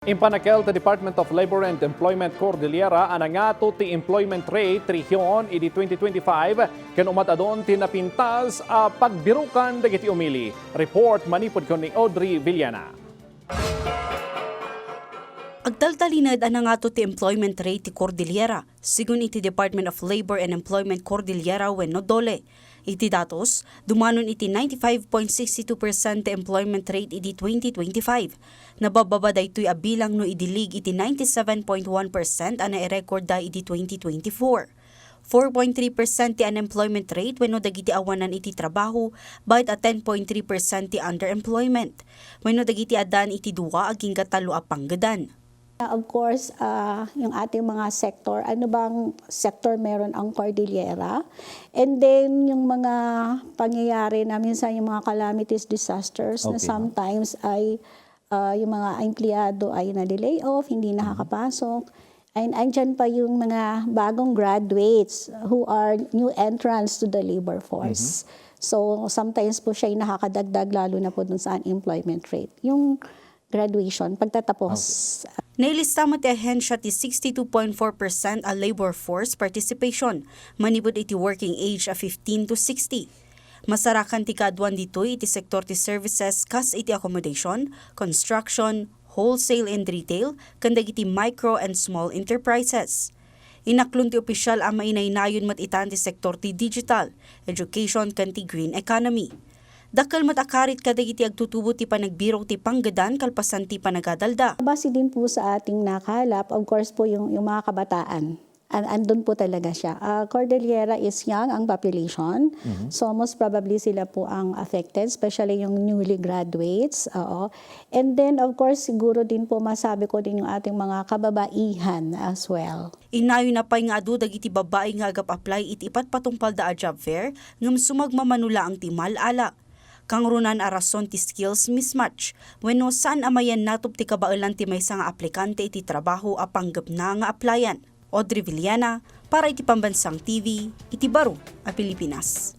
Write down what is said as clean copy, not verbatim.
Impanakel ta Department of Labor and Employment Cordillera anangato ti employment rate triyon idi 2025 ken umatadon ti napintas a pagbirukan dagiti umili. Report manipod ko ni Audrey Villana. Agdaldalinad anangato ti employment rate ti Cordillera sigun iti Department of Labor and Employment Cordillera wenno dole. Iti datos, dumanon iti 95.62% ti employment rate iti 2025. Nabababa daytoy a bilang no idilig iti 97.1% ana i-record da iti 2024. 4.3% ti unemployment rate wenno dagiti awanan iti trabaho, bayad a 10.3% ti underemployment. Wenno dagiti adan iti duwa aging katalo a panggedan. Of course, yung ating mga sector, ano bang sector meron ang Cordillera? And then yung mga pangyayari na minsan yung mga calamities, disasters na sometimes ay yung mga empleyado ay na-lay off, hindi nakakapasok. And andyan pa yung mga bagong graduates who are new entrants to the labor force. So sometimes po siya ay nakakadagdag lalo na po dun sa unemployment rate. Yung graduation, pagtatapos. Nailista mo ti ahensya ti 62.4% a labor force participation, manibod iti working age a 15 to 60. Masarakan ti kadwan ditoy iti sektor ti services kas iti accommodation, construction, wholesale and retail, kandag iti micro and small enterprises. Inaklon ti opisyal ang mainaynayon mat itan ti sektor ti digital, education kan ti green economy. Dakkel matakarit kadagiti agtutubo ti panagbiro ti panggedan kalpasan ti panagadalda. Base din po sa ating nakalap, of course po yung mga kabataan. Andun po talaga siya. Cordillera is young ang population. So most probably sila po ang affected, especially yung newly graduates. And then of course siguro din po masabi ko din yung ating mga kababaihan as well. Inayo na pay nga adu dagiti babae nga agap-apply iti ipatpatungpal da a job fair ngem sumagmamanula ang timal ala. Kang runan a rason ti skills mismatch wenno saan amayan natop ti kabailan ti maysa nga aplikante iti trabaho a panggep na nga applyan. Audrey Villana para iti Pambansang TV, iti Baro a Pilipinas.